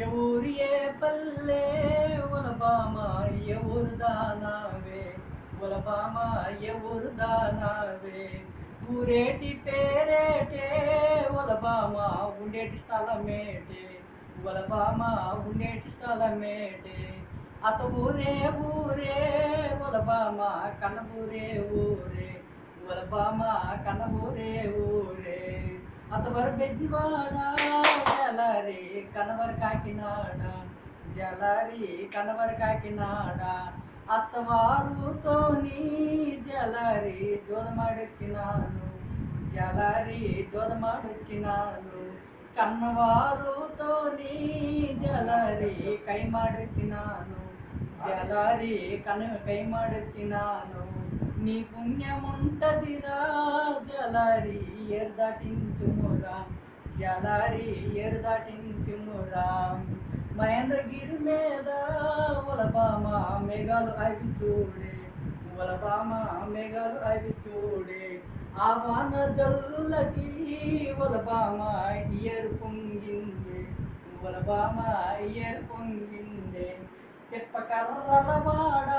ఎవరు ఏ పల్లె ఉలబామ ఎవరు దానావే ఉలబామ ఎవరు దానావే ఊరేటి పేరేటే ఉలబామ ఉండేటి స్థలమేటే ఉలబామ ఉండేటి స్థలమేటే అత ఊరే ఊరే ఉలబామ కన్నబూరే ఊరే ఉలబామ కన్నబూరే ఊరే అతవర బెజ్జివాడ జలారి కనవర కాకినాడ జలారి కనవర కాకినాడ అత్తవారుతోని జలారి జోదమాడొచ్చినాను జలారి జోదమాడొచ్చినాను కన్నవారుతోని జలారి కైమాడొచ్చినాను జలారి కైమాడొచ్చినాను నీ పుణ్యముంటదిరా జలారి ఏరు దాటించుమురా జలారి ఏరు దాటించుమురా మహేంద్రగిరి మీద ఉలబామ మేఘాలు అవి చూడే ఉలబామ మేఘాలు అవి చూడే ఆ వాన జల్లులకి ఉలబామ ఇయరు పొంగింది ఉలబామ ఇయరు పొంగింది తిప్పకర్రల వాడ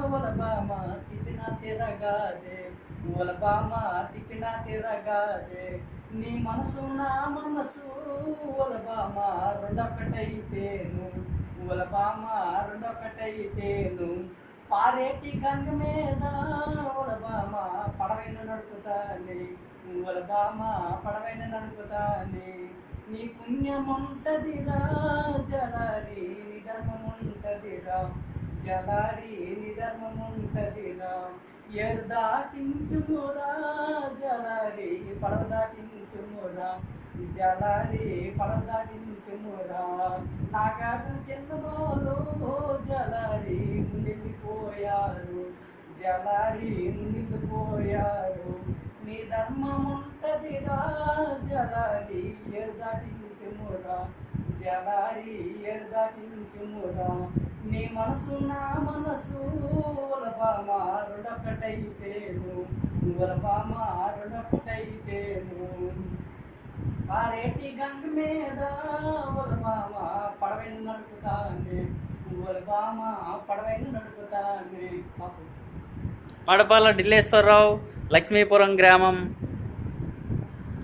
ఉలబామ తిప్పిన తిరగాదే ఉలబామ తిప్పిన తిరగాదే నీ మనసు నా మనసు ఉలబామ రెండొకటైతేను ఉలబామ రెండొకటైతేను పారేటి గంగ మీద ఉలబామ పడవైన నడుపుతానే ఉలబామ పడవైన నడుపుతానే నీ పుణ్యముంటదిరా జలారి నీ ధర్మముంటదిరా జలారి నీ ధర్మముంటదిరా ఏరు దాటించుమురా జలారి పడవ దాటించుమురా జలారి పడవ దాటించుమురా నాగాడు చిన్నదోలు జలారి నిండిపోయారు జలారి నిండిపోయారు నీ ధర్మముంటదిరా జలారి ఏరు దాటించుమురా జలారి ఏరు దాటించుమురా నీ మనసు నా మనసు ఉలబామ రెండొకటైతేను ఉలబామ రెండొకటైతేను పారేటి గంగ మీద ఉలబామ పడవైన నడుపుతానే ఉలబామ పడవైన నడుపుతానే మడపాల ఢిల్లేశ్వరరావు, లక్ష్మీపురం గ్రామం.